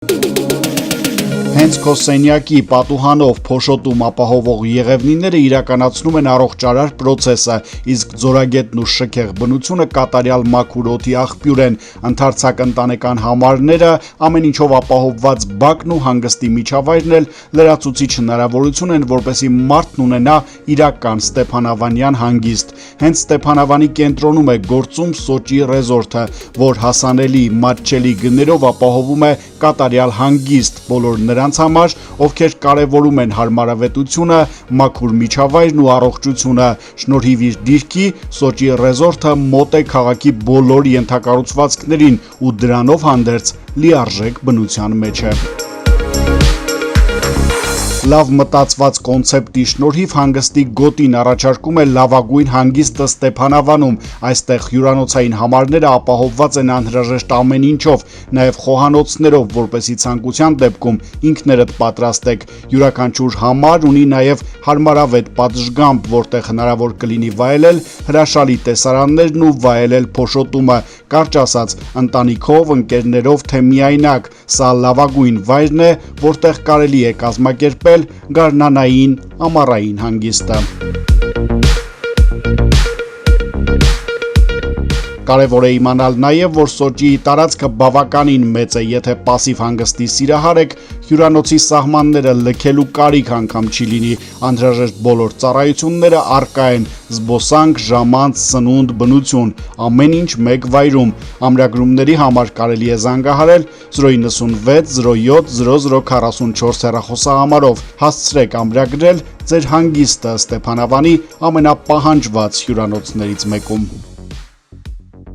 Հենց քո սենյակի պատուհանով փոշոտում ապահովող եղևնիները իրականացնում են առողջարար պրոցեսը, իսկ ձորագետն ու շքեղ բնությունը կատարյալ մաքուր օդի աղբյուր են, ընդարձակ ընտանեկան համարները, ամեն ինչով ապահովված բակն ու հանգստի միջավայրն էլ լրացուցիչ հնարավորություն են, որպեսզի մարդն ունենա իրական Ստեփանավանյան հանգիստ։ Հենց Ստեփանավանի կենտրոնում է գործում Սոճի ռեզորտը, որ հասանելի, մատչելի գներով ապահովում է կատարյալ հանգիստ բոլոր նրանց համար, ովքեր կարևորում են հարմարավետությունը, մաքուր միջավայրն ու առողջությունը։ Շնորհիվ իր դիրքի, Սոճի ռեզորտը մոտ է քաղաքի բոլոր ենթակառուցվածքներին ու դրանով հանդերձ լիարժեք բնության մեջ է։ Լավ մտածված կոնցեպտի շնորհիվ հանգստի գոտին առաջարկում է լավագույն հանգիստը Ստեփանավանում։ Այստեղ հյուրանոցային համարները ապահովված են անհրաժեշտ ամեն ինչով, նաև խոհանոցներով, որպեսզի ցանկության դեպքում ինքներդ պատրաստեք։ Յուրաքանչյուր համար ունի նաև հարմարավետ պատշգամբ, որտեղ հնարավոր կլինի վայելել հրաշալի տեսարաններն ու վայելել փոշոտումը։ Կարճ ասած, ընտանիքով, ընկերներով, թե միայնակ, սա լավագույն վայրն է, որտեղ կարելի է կազմակերպել գարնանային ամառային հանգիստը։ Կարևոր է իմանալ նաև, որ Սոճիի տարածքը բավականին մեծ է, եթե պասիվ հանգստի սիրահար եք, հյուրանոցի սահմանները լքելու կարիք անգամ չի լինի, անհրաժեշտ բոլոր ծառայությունները առկա են՝ զբոսանք, ժամանց, սնունդ, բնություն, ամեն ինչ մեկ վայրում։ Ամրագրումների համար կարելի է զանգահարել 096 07 0044 հեռախոսահամարով։ Հասցրեք ամրագրել ձեր հանգիստը Ստեփանավանի ամենապահանջված հյուրանոցներից մեկում։